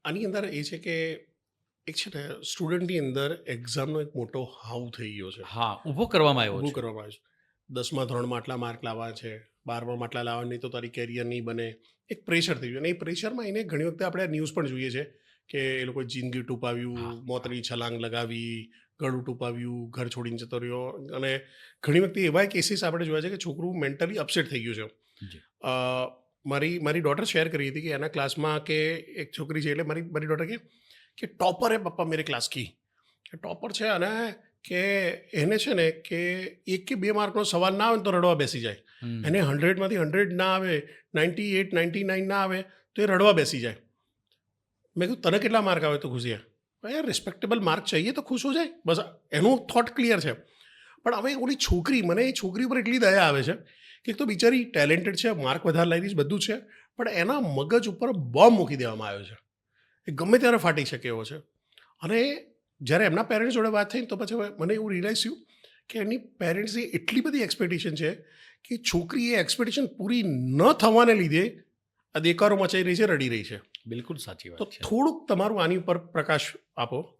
આની અંદર એ છે કે એક છે ને સ્ટુડન્ટની અંદર એક્ઝામનો એક મોટો હાવ થઈ ગયો છે. હા, ઊભો કરવામાં આવ્યો ઊભું છે. કરવામાં આવ્યું છે. 10મા ધોરણમાં આટલા માર્ક લાવવા છે, 12મામાં આટલા લાવવા નહીં તો તારી કેરિયર નહીં બને. એક પ્રેશર થઈ ગયું અને એ પ્રેશરમાં એને ઘણી વખતે આપણે ન્યૂઝ પણ જોઈએ છે કે એ લોકોએ જિંદગી ટૂંપાવ્યું, હા, હા. મોતની છલાંગ લગાવી, ગળું ટૂંપાવ્યું, ઘર છોડીને જતો રહ્યો અને ઘણી વખતે એવા કેસીસ આપણે જોયા છે કે છોકરું મેન્ટલી અપસેટ થઈ ગયું છે. જી. અ, મારી ડોટર શેર કરી હતી કે એના ક્લાસમાં કે એક છોકરી છે એટલે મારી ડોટર કે ટોપર હે પપ્પા મેરે ક્લાસ કી. કે ટોપર છે અને કે એને છે ને કે 1 કે 2 માર્કનો સવાલ ના આવે ને તો રડવા બેસી જાય. હમ. એને 100માંથી 100 ના આવે, 98, 99 ના આવે તો એ રડવા બેસી જાય. મેં કીધું તને કેટલા માર્ક આવે તો ખુશી યાર રિસ્પેક્ટેબલ માર્ક चाहिए તો ખુશ હો જાય બસ. એનું થોટ ક્લિયર છે. પણ હવે ઓલી છોકરી મને એ છોકરી ઉપર એટલી દયા આવે છે કે એક તો બિચારી ટેલેન્ટેડ છે, માર્ક વધારે લાવી બધું જ છે, પણ એના મગજ ઉપર બોમ્બ મૂકી દેવામાં આવ્યો છે. એ ગમે ત્યારે ફાટી શકે એવો છે. અને જ્યારે એમના પેરેન્ટ્સ જોડે વાત થઈ તો પછી મને એવું રિયલાઇઝ થયું કે એની પેરેન્ટ્સની એટલી બધી એક્સપેક્ટેશન છે કે છોકરી એ એક્સપેક્ટેશન પૂરી ન થવાને લીધે આ દેકારો મચાઈ રહી છે, રડી રહી છે. બિલકુલ સાચી તો વાત છે. થોડુંક તમારું આની ઉપર પ્રકાશ આપો.